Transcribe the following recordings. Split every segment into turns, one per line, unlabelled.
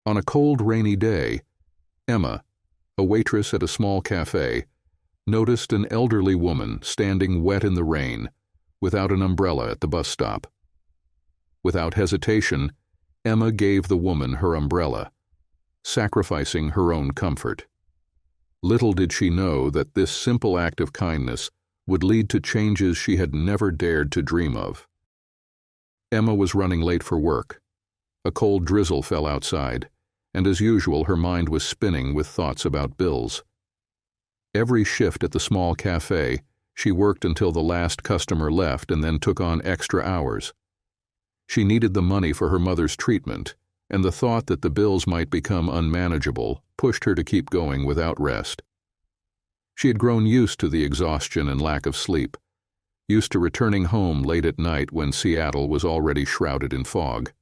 On a cold, rainy day, Emma, a waitress at a small café, noticed an elderly woman standing wet in the rain, without an umbrella at the bus stop. Without hesitation, Emma gave the woman her umbrella, sacrificing her own comfort. Little did she know that this simple act of kindness would lead to changes she had never dared to dream of. Emma was running late for work. A cold drizzle fell outside, and as usual her mind was spinning with thoughts about bills. Every shift at the small cafe, she worked until the last customer left and then took on extra hours. She needed the money for her mother's treatment, and the thought that the bills might become unmanageable pushed her to keep going without rest. She had grown used to the exhaustion and lack of sleep, used to returning home late at night when Seattle was already shrouded in fog.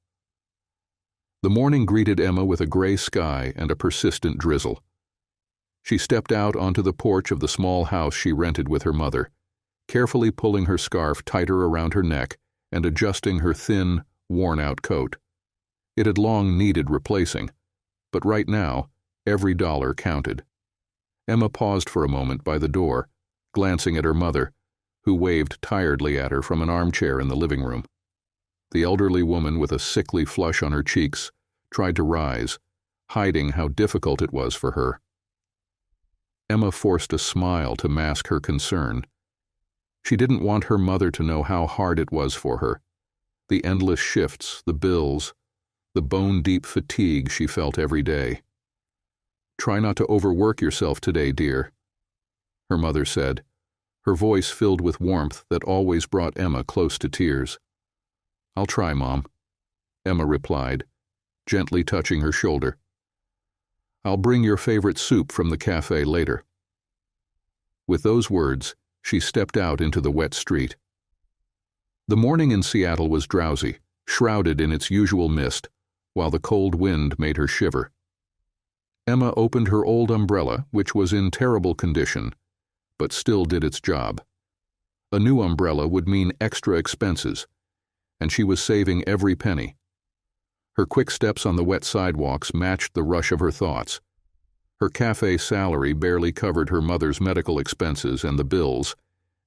The morning greeted Emma with a gray sky and a persistent drizzle. She stepped out onto the porch of the small house she rented with her mother, carefully pulling her scarf tighter around her neck and adjusting her thin, worn-out coat. It had long needed replacing, but right now, every dollar counted. Emma paused for a moment by the door, glancing at her mother, who waved tiredly at her from an armchair in the living room. The elderly woman, with a sickly flush on her cheeks, tried to rise, hiding how difficult it was for her. Emma forced a smile to mask her concern. She didn't want her mother to know how hard it was for her. The endless shifts, the bills, the bone-deep fatigue she felt every day. "Try not to overwork yourself today, dear," her mother said, her voice filled with warmth that always brought Emma close to tears. "I'll try, Mom," Emma replied, gently touching her shoulder. "I'll bring your favorite soup from the cafe later." With those words, she stepped out into the wet street. The morning in Seattle was drowsy, shrouded in its usual mist, while the cold wind made her shiver. Emma opened her old umbrella, which was in terrible condition, but still did its job. A new umbrella would mean extra expenses, and she was saving every penny. Her quick steps on the wet sidewalks matched the rush of her thoughts. Her cafe salary barely covered her mother's medical expenses and the bills,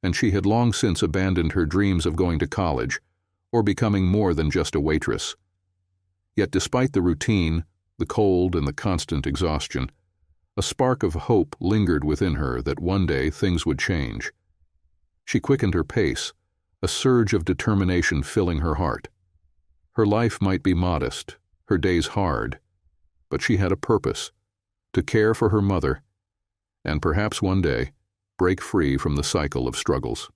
and she had long since abandoned her dreams of going to college or becoming more than just a waitress. Yet despite the routine, the cold, and the constant exhaustion, a spark of hope lingered within her that one day things would change. She quickened her pace, a surge of determination filling her heart. Her life might be modest, her days hard, but she had a purpose: to care for her mother, and perhaps one day break free from the cycle of struggles.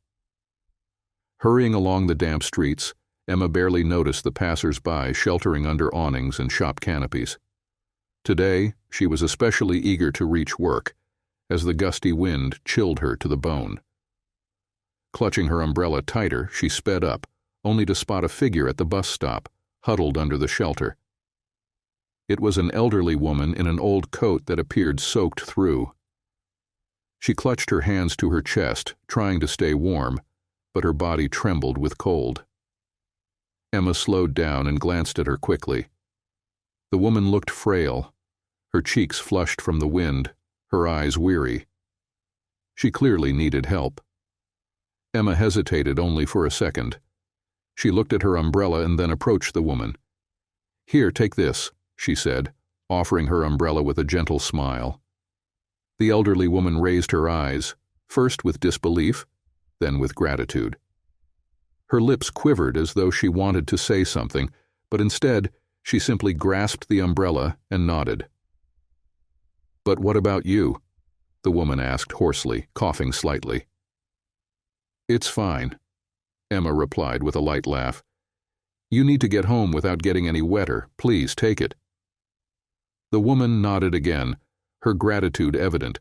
Hurrying along the damp streets, Emma barely noticed the passers-by sheltering under awnings and shop canopies. Today, she was especially eager to reach work, as the gusty wind chilled her to the bone. Clutching her umbrella tighter, she sped up, only to spot a figure at the bus stop, huddled under the shelter. It was an elderly woman in an old coat that appeared soaked through. She clutched her hands to her chest, trying to stay warm, but her body trembled with cold. Emma slowed down and glanced at her quickly. The woman looked frail, her cheeks flushed from the wind, her eyes weary. She clearly needed help. Emma hesitated only for a second. She looked at her umbrella and then approached the woman. "Here, take this," she said, offering her umbrella with a gentle smile. The elderly woman raised her eyes, first with disbelief, then with gratitude. Her lips quivered as though she wanted to say something, but instead, she simply grasped the umbrella and nodded. "But what about you?" the woman asked hoarsely, coughing slightly. "It's fine," Emma replied with a light laugh. "You need to get home without getting any wetter. Please take it." The woman nodded again, her gratitude evident,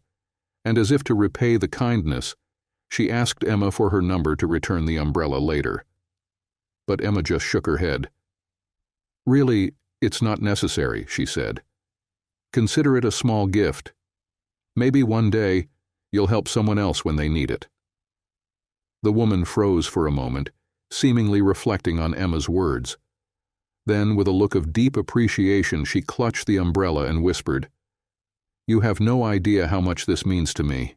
and as if to repay the kindness, she asked Emma for her number to return the umbrella later. But Emma just shook her head. "Really, it's not necessary," she said. "Consider it a small gift. Maybe one day you'll help someone else when they need it." The woman froze for a moment, seemingly reflecting on Emma's words. Then, with a look of deep appreciation, she clutched the umbrella and whispered, "You have no idea how much this means to me."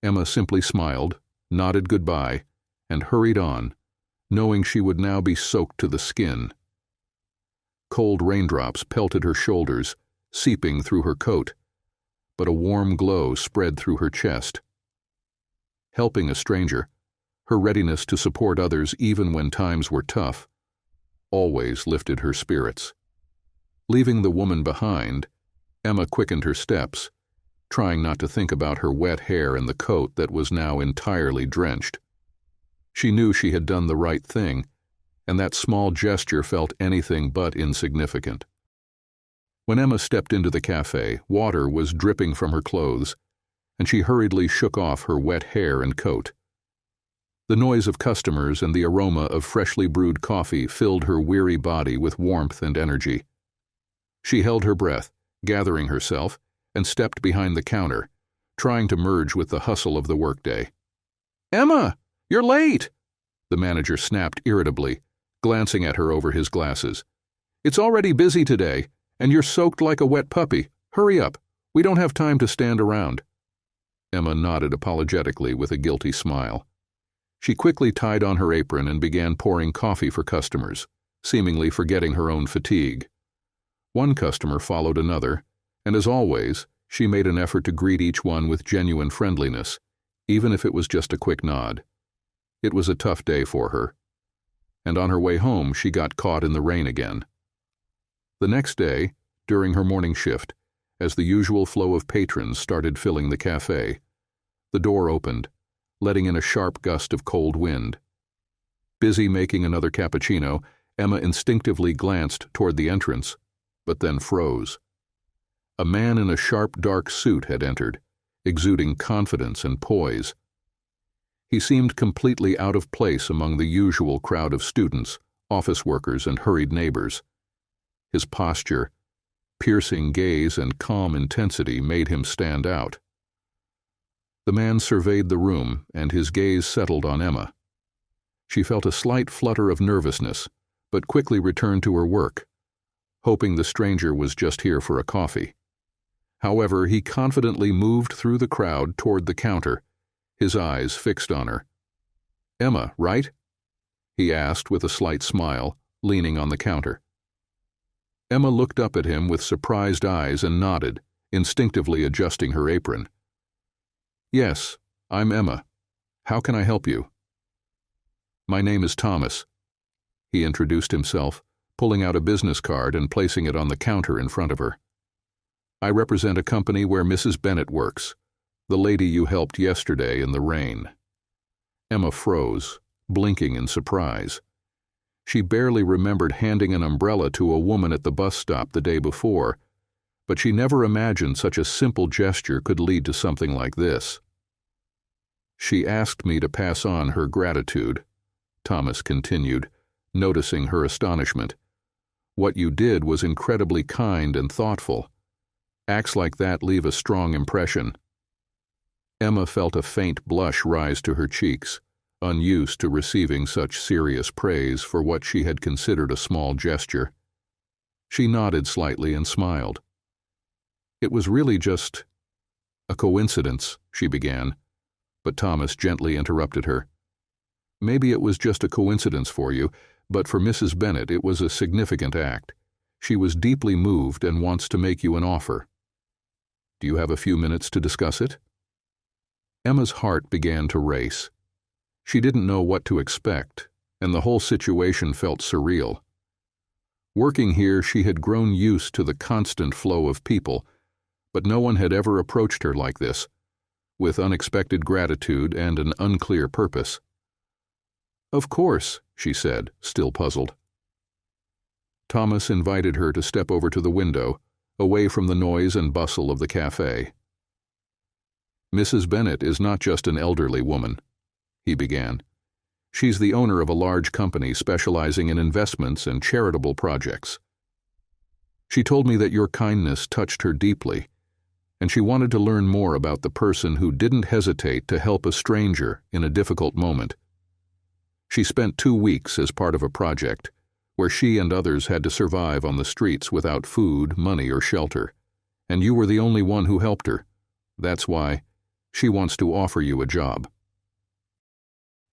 Emma simply smiled, nodded goodbye, and hurried on, knowing she would now be soaked to the skin. Cold raindrops pelted her shoulders, seeping through her coat, but a warm glow spread through her chest. Helping a stranger, her readiness to support others even when times were tough, always lifted her spirits. Leaving the woman behind, Emma quickened her steps, trying not to think about her wet hair and the coat that was now entirely drenched. She knew she had done the right thing, and that small gesture felt anything but insignificant. When Emma stepped into the café, water was dripping from her clothes, and she hurriedly shook off her wet hair and coat. The noise of customers and the aroma of freshly brewed coffee filled her weary body with warmth and energy. She held her breath, gathering herself, and stepped behind the counter, trying to merge with the hustle of the workday. "Emma, you're late!" the manager snapped irritably, glancing at her over his glasses. "It's already busy today, and you're soaked like a wet puppy. Hurry up. We don't have time to stand around." Emma nodded apologetically with a guilty smile. She quickly tied on her apron and began pouring coffee for customers, seemingly forgetting her own fatigue. One customer followed another, and as always, she made an effort to greet each one with genuine friendliness, even if it was just a quick nod. It was a tough day for her, and on her way home she got caught in the rain again. The next day, during her morning shift, as the usual flow of patrons started filling the café, the door opened, letting in a sharp gust of cold wind. Busy making another cappuccino, Emma instinctively glanced toward the entrance, but then froze. A man in a sharp, dark suit had entered, exuding confidence and poise. He seemed completely out of place among the usual crowd of students, office workers, and hurried neighbors. His posture, piercing gaze, and calm intensity made him stand out. The man surveyed the room, and his gaze settled on Emma. She felt a slight flutter of nervousness, but quickly returned to her work, hoping the stranger was just here for a coffee. However, he confidently moved through the crowd toward the counter, his eyes fixed on her. "Emma, right?" he asked with a slight smile, leaning on the counter. Emma looked up at him with surprised eyes and nodded, instinctively adjusting her apron. "Yes, I'm Emma. How can I help you?" "My name is Thomas." He introduced himself, pulling out a business card and placing it on the counter in front of her. "I represent a company where Mrs. Bennett works, the lady you helped yesterday in the rain." Emma froze, blinking in surprise. She barely remembered handing an umbrella to a woman at the bus stop the day before, but she never imagined such a simple gesture could lead to something like this. "She asked me to pass on her gratitude," Thomas continued, noticing her astonishment. "What you did was incredibly kind and thoughtful. Acts like that leave a strong impression." Emma felt a faint blush rise to her cheeks, unused to receiving such serious praise for what she had considered a small gesture. She nodded slightly and smiled. "It was really just a coincidence," she began, but Thomas gently interrupted her. "Maybe it was just a coincidence for you, but for Mrs. Bennett it was a significant act. She was deeply moved and wants to make you an offer. Do you have a few minutes to discuss it?" Emma's heart began to race. She didn't know what to expect, and the whole situation felt surreal. Working here, she had grown used to the constant flow of people, but no one had ever approached her like this, with unexpected gratitude and an unclear purpose. "Of course," she said, still puzzled. Thomas invited her to step over to the window, away from the noise and bustle of the café. "Mrs. Bennett is not just an elderly woman," he began. "She's the owner of a large company specializing in investments and charitable projects. She told me that your kindness touched her deeply, and she wanted to learn more about the person who didn't hesitate to help a stranger in a difficult moment. She spent 2 weeks as part of a project, where she and others had to survive on the streets without food, money, or shelter, and you were the only one who helped her. That's why she wants to offer you a job."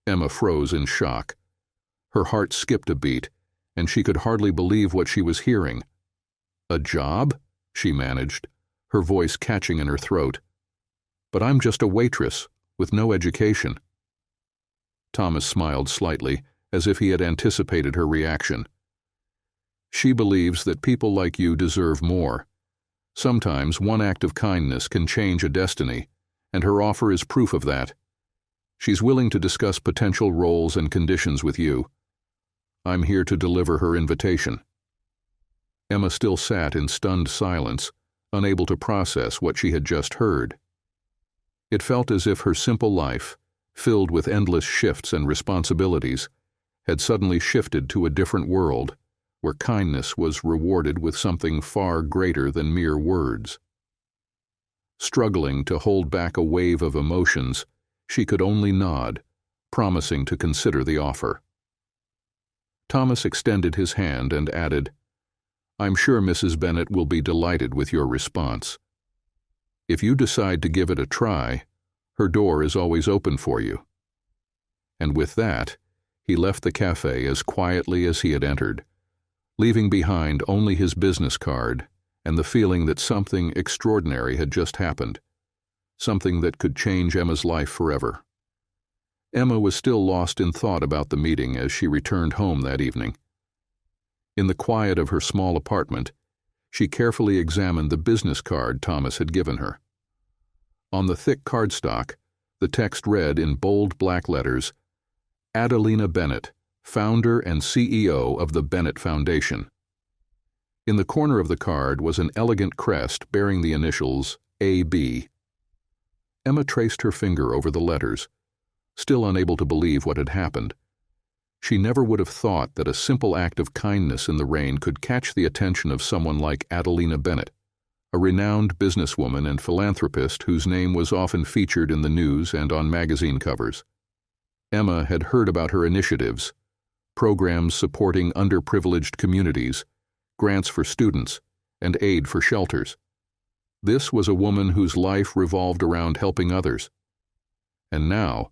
Emma froze in shock. Her heart skipped a beat, and she could hardly believe what she was hearing. "A job?" she managed, her voice catching in her throat. "But I'm just a waitress, with no education." Thomas smiled slightly, as if he had anticipated her reaction. "She believes that people like you deserve more. Sometimes one act of kindness can change a destiny, and her offer is proof of that. She's willing to discuss potential roles and conditions with you. I'm here to deliver her invitation." Emma still sat in stunned silence, unable to process what she had just heard. It felt as if her simple life, filled with endless shifts and responsibilities, had suddenly shifted to a different world, where kindness was rewarded with something far greater than mere words. Struggling to hold back a wave of emotions, she could only nod, promising to consider the offer. Thomas extended his hand and added, "I'm sure Mrs. Bennet will be delighted with your response. If you decide to give it a try, her door is always open for you." And with that, he left the cafe as quietly as he had entered, leaving behind only his business card and the feeling that something extraordinary had just happened, something that could change Emma's life forever. Emma was still lost in thought about the meeting as she returned home that evening. In the quiet of her small apartment, she carefully examined the business card Thomas had given her. On the thick cardstock, the text read in bold black letters, "Adelina Bennet, founder and CEO of the Bennet Foundation." In the corner of the card was an elegant crest bearing the initials AB. Emma traced her finger over the letters, still unable to believe what had happened. She never would have thought that a simple act of kindness in the rain could catch the attention of someone like Adelina Bennet, a renowned businesswoman and philanthropist whose name was often featured in the news and on magazine covers. Emma had heard about her initiatives, programs supporting underprivileged communities, grants for students, and aid for shelters. This was a woman whose life revolved around helping others. And now,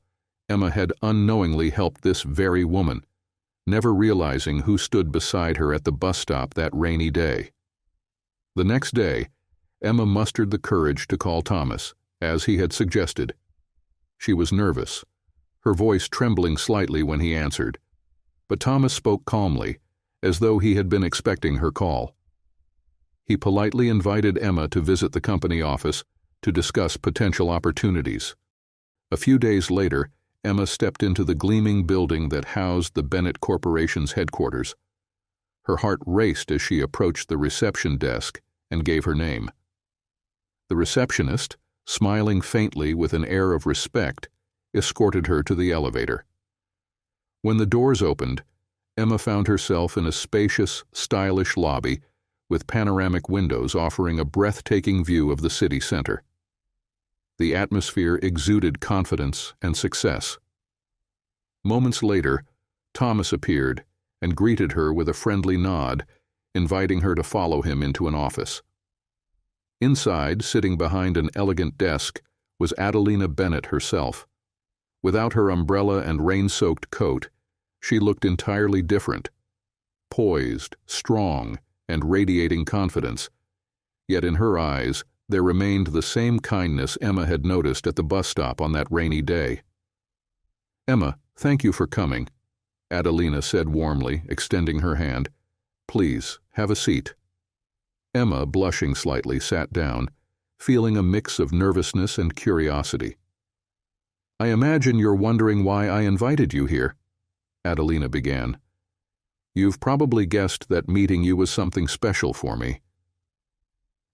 Emma had unknowingly helped this very woman, never realizing who stood beside her at the bus stop that rainy day. The next day, Emma mustered the courage to call Thomas, as he had suggested. She was nervous, her voice trembling slightly when he answered, but Thomas spoke calmly, as though he had been expecting her call. He politely invited Emma to visit the company office to discuss potential opportunities. A few days later, Emma stepped into the gleaming building that housed the Bennet Corporation's headquarters. Her heart raced as she approached the reception desk and gave her name. The receptionist, smiling faintly with an air of respect, escorted her to the elevator. When the doors opened, Emma found herself in a spacious, stylish lobby with panoramic windows offering a breathtaking view of the city center. The atmosphere exuded confidence and success. Moments later, Thomas appeared and greeted her with a friendly nod, inviting her to follow him into an office. Inside, sitting behind an elegant desk, was Adelina Bennet herself. Without her umbrella and rain-soaked coat, she looked entirely different, poised, strong, and radiating confidence. Yet in her eyes, there remained the same kindness Emma had noticed at the bus stop on that rainy day. "Emma, thank you for coming," Adelina said warmly, extending her hand. "Please, have a seat." Emma, blushing slightly, sat down, feeling a mix of nervousness and curiosity. "I imagine you're wondering why I invited you here," Adelina began. "You've probably guessed that meeting you was something special for me."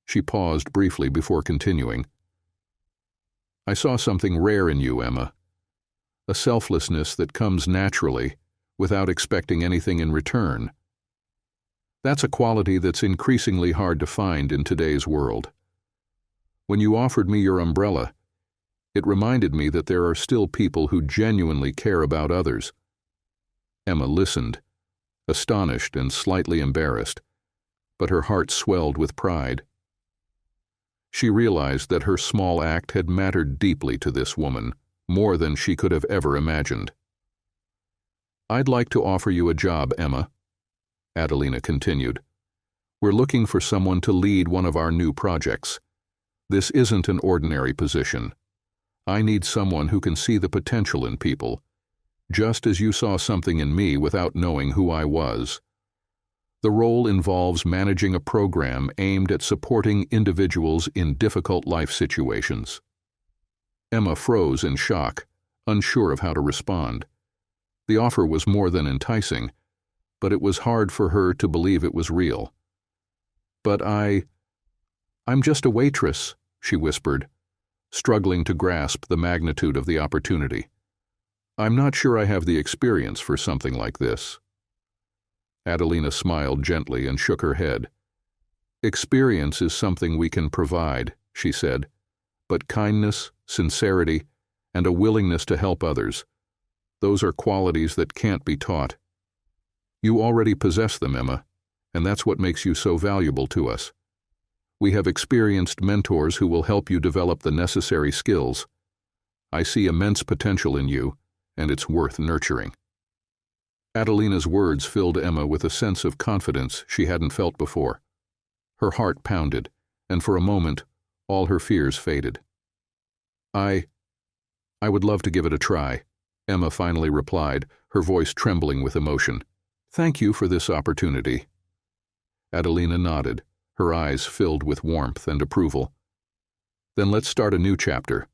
She paused briefly before continuing. "I saw something rare in you, Emma. A selflessness that comes naturally, without expecting anything in return. That's a quality that's increasingly hard to find in today's world. When you offered me your umbrella, it reminded me that there are still people who genuinely care about others." Emma listened, astonished and slightly embarrassed, but her heart swelled with pride. She realized that her small act had mattered deeply to this woman, more than she could have ever imagined. "I'd like to offer you a job, Emma," Adelina continued. "We're looking for someone to lead one of our new projects. This isn't an ordinary position. I need someone who can see the potential in people, just as you saw something in me without knowing who I was. The role involves managing a program aimed at supporting individuals in difficult life situations." Emma froze in shock, unsure of how to respond. The offer was more than enticing, but it was hard for her to believe it was real. "But I'm just a waitress," she whispered, struggling to grasp the magnitude of the opportunity. "I'm not sure I have the experience for something like this." Adelina smiled gently and shook her head. "Experience is something we can provide," she said, "but kindness, sincerity, and a willingness to help others, those are qualities that can't be taught. You already possess them, Emma, and that's what makes you so valuable to us. We have experienced mentors who will help you develop the necessary skills. I see immense potential in you, and it's worth nurturing." Adelina's words filled Emma with a sense of confidence she hadn't felt before. Her heart pounded, and for a moment, all her fears faded. I would love to give it a try," Emma finally replied, her voice trembling with emotion. "Thank you for this opportunity." Adelina nodded, her eyes filled with warmth and approval. "Then let's start a new chapter.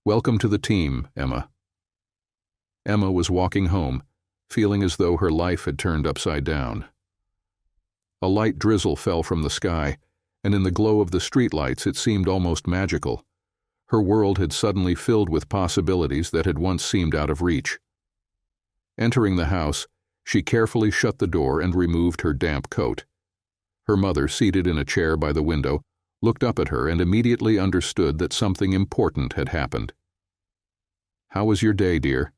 Welcome to the team, Emma." Emma was walking home, feeling as though her life had turned upside down. A light drizzle fell from the sky, and in the glow of the streetlights it seemed almost magical. Her world had suddenly filled with possibilities that had once seemed out of reach. Entering the house, she carefully shut the door and removed her damp coat. Her mother, seated in a chair by the window, looked up at her and immediately understood that something important had happened. "How was your day, dear?"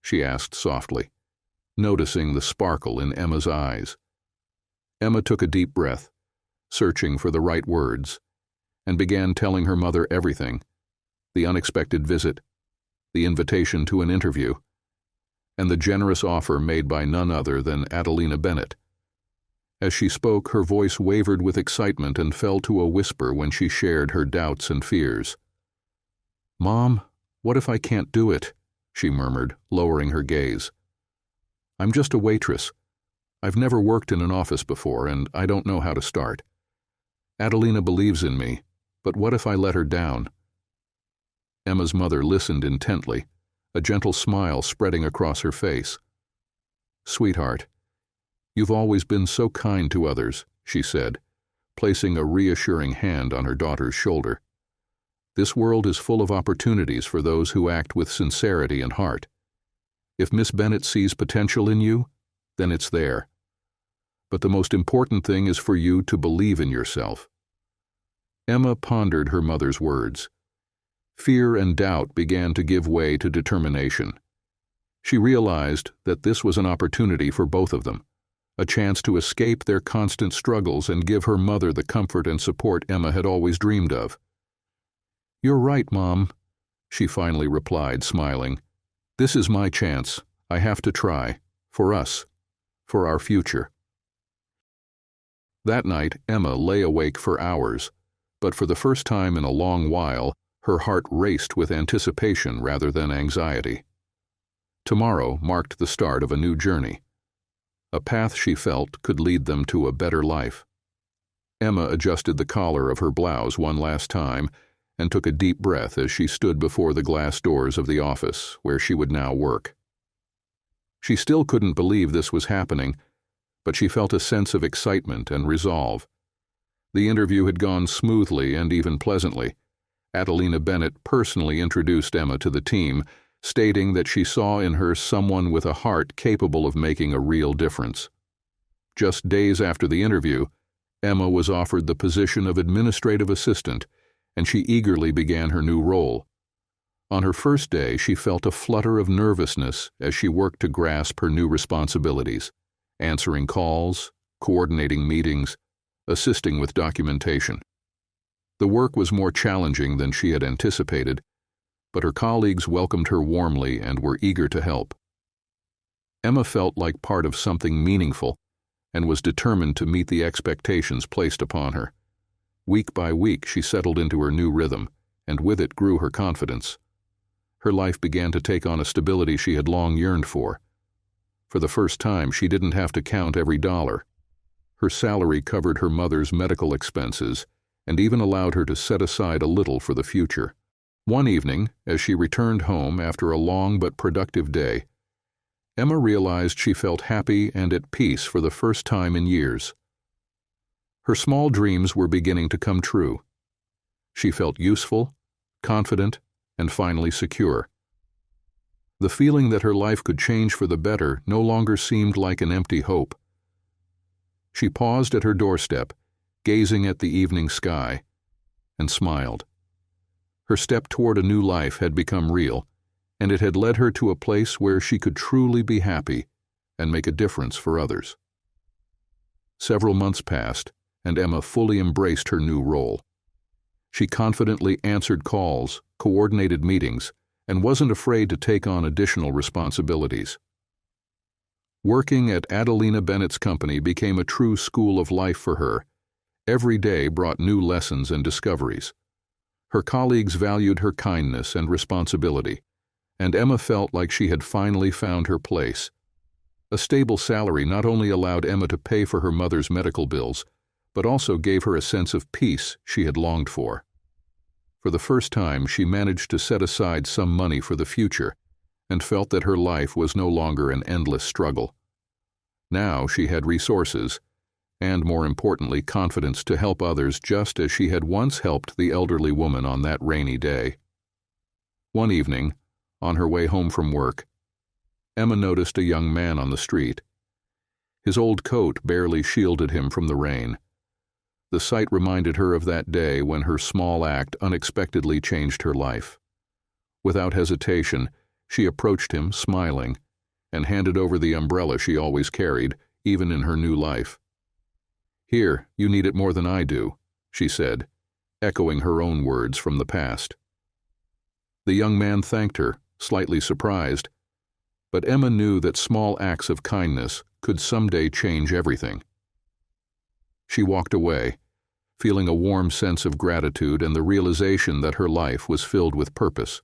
she asked softly, noticing the sparkle in Emma's eyes. Emma took a deep breath, searching for the right words, and began telling her mother everything: the unexpected visit, the invitation to an interview, and the generous offer made by none other than Adelina Bennett. As she spoke, her voice wavered with excitement and fell to a whisper when she shared her doubts and fears. "Mom, what if I can't do it?" she murmured, lowering her gaze. "I'm just a waitress. I've never worked in an office before, and I don't know how to start. Adelina believes in me, but what if I let her down?" Emma's mother listened intently, a gentle smile spreading across her face. "Sweetheart, you've always been so kind to others," she said, placing a reassuring hand on her daughter's shoulder. "This world is full of opportunities for those who act with sincerity and heart. If Miss Bennett sees potential in you, then it's there. But the most important thing is for you to believe in yourself." Emma pondered her mother's words. Fear and doubt began to give way to determination. She realized that this was an opportunity for both of them, a chance to escape their constant struggles and give her mother the comfort and support Emma had always dreamed of. "You're right, Mom," she finally replied, smiling. "This is my chance. I have to try. For us. For our future." That night, Emma lay awake for hours, but for the first time in a long while, her heart raced with anticipation rather than anxiety. Tomorrow marked the start of a new journey, a path she felt could lead them to a better life. Emma adjusted the collar of her blouse one last time and took a deep breath as she stood before the glass doors of the office where she would now work. She still couldn't believe this was happening, but she felt a sense of excitement and resolve. The interview had gone smoothly and even pleasantly. Adelina Bennett personally introduced Emma to the team, stating that she saw in her someone with a heart capable of making a real difference. Just days after the interview, Emma was offered the position of administrative assistant, and she eagerly began her new role. On her first day, she felt a flutter of nervousness as she worked to grasp her new responsibilities, answering calls, coordinating meetings, assisting with documentation. The work was more challenging than she had anticipated, but her colleagues welcomed her warmly and were eager to help. Emma felt like part of something meaningful and was determined to meet the expectations placed upon her. Week by week, she settled into her new rhythm, and with it grew her confidence. Her life began to take on a stability she had long yearned for. For the first time, she didn't have to count every dollar. Her salary covered her mother's medical expenses and even allowed her to set aside a little for the future. One evening, as she returned home after a long but productive day, Emma realized she felt happy and at peace for the first time in years. Her small dreams were beginning to come true. She felt useful, confident, and finally secure. The feeling that her life could change for the better no longer seemed like an empty hope. She paused at her doorstep, gazing at the evening sky, and smiled. Her step toward a new life had become real, and it had led her to a place where she could truly be happy and make a difference for others. Several months passed, and Emma fully embraced her new role. She confidently answered calls, coordinated meetings, and wasn't afraid to take on additional responsibilities. Working at Adelina Bennett's company became a true school of life for her. Every day brought new lessons and discoveries. Her colleagues valued her kindness and responsibility, and Emma felt like she had finally found her place. A stable salary not only allowed Emma to pay for her mother's medical bills, but also gave her a sense of peace she had longed for. For the first time, she managed to set aside some money for the future and felt that her life was no longer an endless struggle. Now she had resources, and more importantly, confidence to help others just as she had once helped the elderly woman on that rainy day. One evening, on her way home from work, Emma noticed a young man on the street. His old coat barely shielded him from the rain. The sight reminded her of that day when her small act unexpectedly changed her life. Without hesitation, she approached him, smiling, and handed over the umbrella she always carried, even in her new life. "Here, you need it more than I do," she said, echoing her own words from the past. The young man thanked her, slightly surprised, but Emma knew that small acts of kindness could someday change everything. She walked away, feeling a warm sense of gratitude and the realization that her life was filled with purpose.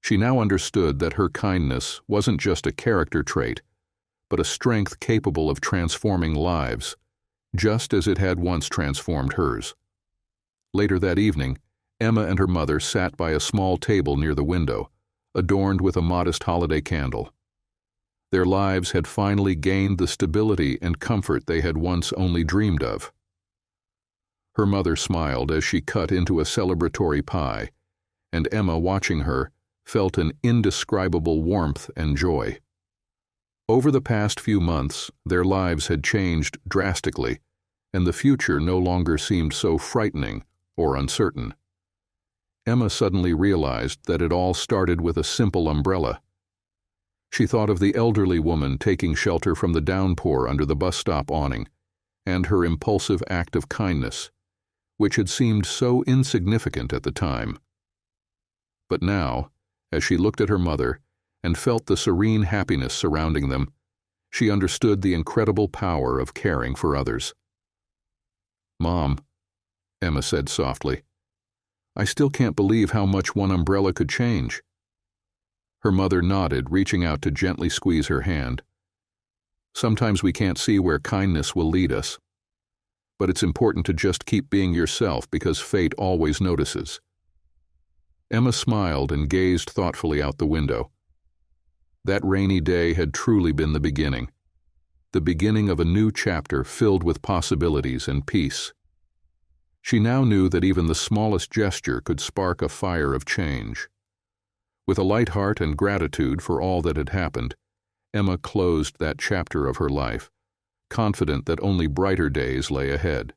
She now understood that her kindness wasn't just a character trait, but a strength capable of transforming lives, just as it had once transformed hers. Later that evening, Emma and her mother sat by a small table near the window, adorned with a modest holiday candle. Their lives had finally gained the stability and comfort they had once only dreamed of. Her mother smiled as she cut into a celebratory pie, and Emma, watching her, felt an indescribable warmth and joy. Over the past few months, their lives had changed drastically, and the future no longer seemed so frightening or uncertain. Emma suddenly realized that it all started with a simple umbrella. She thought of the elderly woman taking shelter from the downpour under the bus stop awning, and her impulsive act of kindness, which had seemed so insignificant at the time. But now, as she looked at her mother and felt the serene happiness surrounding them, she understood the incredible power of caring for others. "Mom," Emma said softly, "I still can't believe how much one umbrella could change." Her mother nodded, reaching out to gently squeeze her hand. "Sometimes we can't see where kindness will lead us, but it's important to just keep being yourself because fate always notices." Emma smiled and gazed thoughtfully out the window. That rainy day had truly been the beginning of a new chapter filled with possibilities and peace. She now knew that even the smallest gesture could spark a fire of change. With a light heart and gratitude for all that had happened, Emma closed that chapter of her life, confident that only brighter days lay ahead.